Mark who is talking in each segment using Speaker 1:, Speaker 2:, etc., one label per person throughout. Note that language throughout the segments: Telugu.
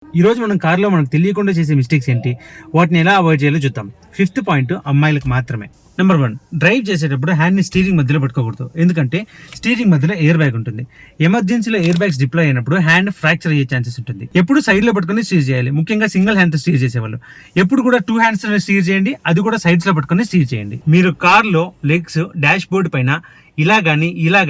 Speaker 1: ఈ రోజు మనం కార్లో మనకు తెలియకుండా చేసే మిస్టేక్స్ ఏంటి, వాటిని ఎలా అవాయిడ్ చేయాలో చూద్దాం. 5th పాయింట్ అమ్మాయిలకు మాత్రమే. నెంబర్ 1, డ్రైవ్ చేసేటప్పుడు హ్యాండ్ ని స్టీరింగ్ మధ్యలో పట్టుకోకూడదు. ఎందుకంటే స్టీరింగ్ మధ్యలో ఎయిర్ బ్యాగ్ ఉంటుంది. ఎమర్జెన్సీలో ఎయిర్ బ్యాగ్స్ డిప్లాయ్ అయినప్పుడు హ్యాండ్ ఫ్రాక్చర్ అయ్యే ఛాన్సెస్ ఉంటుంది. ఎప్పుడు సైడ్ లో పట్టుకుని స్టీర్ చేయాలి, ముఖ్యంగా సింగిల్ హ్యాండ్ తో స్టీర్ చేసేవాళ్ళు. ఎప్పుడు కూడా 2 హ్యాండ్స్ తో స్టీర్ చేయండి, అది కూడా సైడ్స్ లో పట్టుకుని స్టీర్ చేయండి. మీరు కార్ లో లెగ్స్ డాష్ బోర్డ్ పైన ఇలా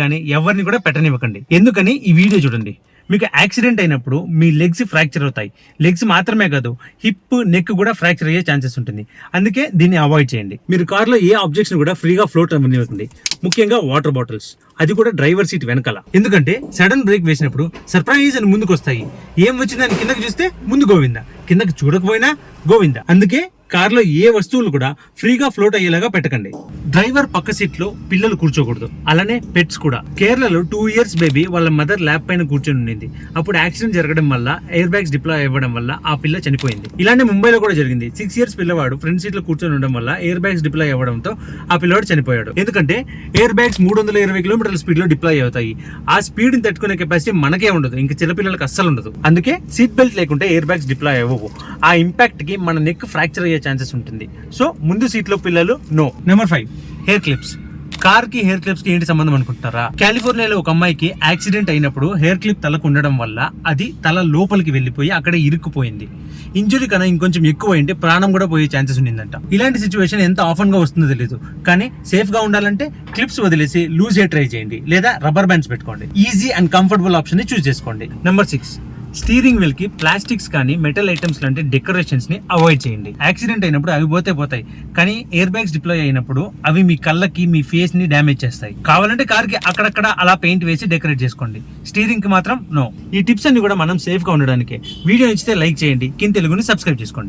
Speaker 1: గానీ ఎవరిని కూడా పెట్టనివ్వకండి. ఎందుకని ఈ వీడియో చూడండి. మీకు యాక్సిడెంట్ అయినప్పుడు మీ లెగ్స్ ఫ్రాక్చర్ అవుతాయి. లెగ్స్ మాత్రమే కాదు, హిప్ నెక్ కూడా ఫ్రాక్చర్ అయ్యే ఛాన్సెస్ ఉంటుంది. అందుకే దీన్ని అవాయిడ్ చేయండి. మీరు కార్లో ఏ ఆబ్జెక్ట్స్ కూడా ఫ్రీగా ఫ్లోట్ అవ్వనివ్వకండి, ముఖ్యంగా వాటర్ బాటిల్స్, అది కూడా డ్రైవర్ సీట్ వెనకాల. ఎందుకంటే సడన్ బ్రేక్ వేసినప్పుడు సర్ప్రైజ్ అని ముందుకు వస్తాయి. ఏం వచ్చిందని కిందకి చూస్తే ముందు గోవిందా, కిందకి చూడకపోయినా గోవిందా. అందుకే కార్లో ఏ వస్తువులు కూడా ఫ్రీగా ఫ్లోట్ అయ్యేలాగా పెట్టకండి. డ్రైవర్ పక్క సీట్ లో పిల్లలు కూర్చోకూడదు, అలానే పెట్స్ కూడా. కేరళలో 2 years బేబీ వాళ్ళ మదర్ ల్యాప్ పైన కూర్చొని ఉండింది. అప్పుడు యాక్సిడెంట్ జరగడం వల్ల ఎయిర్ బ్యాగ్స్ డిప్లాయ్ అవ్వడం వల్ల ఆ పిల్ల చనిపోయింది. ఇలానే ముంబైలో కూడా జరిగింది. 6 years పిల్లవాడు ఫ్రంట్ సీట్ లో కూర్చొని ఉండడం వల్ల ఎయిర్ బ్యాగ్స్ డిప్లాయ్ అవ్వడంతో ఆ పిల్లవాడు చనిపోయాడు. ఎందుకంటే ఎయిర్ బ్యాగ్స్ 320 కిలోమీటర్ల స్పీడ్ లో డిప్లాయ్ అవుతాయి. ఆ స్పీడ్ ని తట్టుకునే కెపాసిటీ మనకే ఉండదు, ఇంకా చిన్నపిల్లలకు అస్సలు ఉండదు. అందుకే సీట్ బెల్ట్ లేకుంటే ఎయిర్ బ్యాగ్స్ డిప్లాయ్ అవ్వవు. ఆ ఇంపాక్ట్ కి మన నెక్ ఫ్రాక్చర్ అయ్యే ఛాన్సెస్ ఉంటుంది. సో ముందు సీట్ లో పిల్లలు no. Number 5, hair clips. Car కి హెయిర్ క్లిప్స్ కి ఏంటి సంబంధం అనుకుంటారా? కాలిఫోర్నియాలో ఒక అమ్మాయికి యాక్సిడెంట్ అయినప్పుడు హెయిర్ క్లిప్ తలకు ఉండడం వల్ల అది తల లోపలికి వెళ్ళిపోయి అక్కడ ఇరుక్కుపోయింది. ఇంజురీ కన్నా ఇంకొంచెం ఎక్కువ అయింటే ప్రాణం కూడా పోయే ఛాన్సెస్ ఉండిందంట. ఇలాంటి సిచ్యువేషన్ ఎంత ఆఫన్ గా వస్తుందో తెలియదు, కానీ సేఫ్ గా ఉండాలంటే క్లిప్స్ వదిలేసి లూజ్ హెయిర్ ట్రై చేయండి, లేదా రబ్బర్ బ్యాండ్స్ పెట్టుకోండి. ఈజీ అండ్ కంఫర్టబుల్ ఆప్షన్ ని చూస్ చేసుకోండి. నెంబర్ 6, స్టీరింగ్ వీల్ కి ప్లాస్టిక్స్ కానీ మెటల్ ఐటమ్స్ లాంటి డెకరేషన్స్ ని అవాయిడ్ చేయండి. యాక్సిడెంట్ అయినప్పుడు అవి పోతాయి, కానీ ఎయిర్ బ్యాగ్స్ డిప్లాయ్ అయినప్పుడు అవి మీ కళ్ళకి మీ ఫేస్ ని డ్యామేజ్ చేస్తాయి. కావాలంటే కార్ కి అక్కడక్కడ అలా పెయింట్ వేసి డెకరేట్ చేసుకోండి. స్టీరింగ్ కి మాత్రం నో. ఈ టిప్స్ అన్ని కూడా మనం సేఫ్ గా ఉండడానికి. వీడియో నచ్చితే లైక్ చేయండి, కింద తెలుగుని సబ్స్క్రైబ్ చేసుకోండి.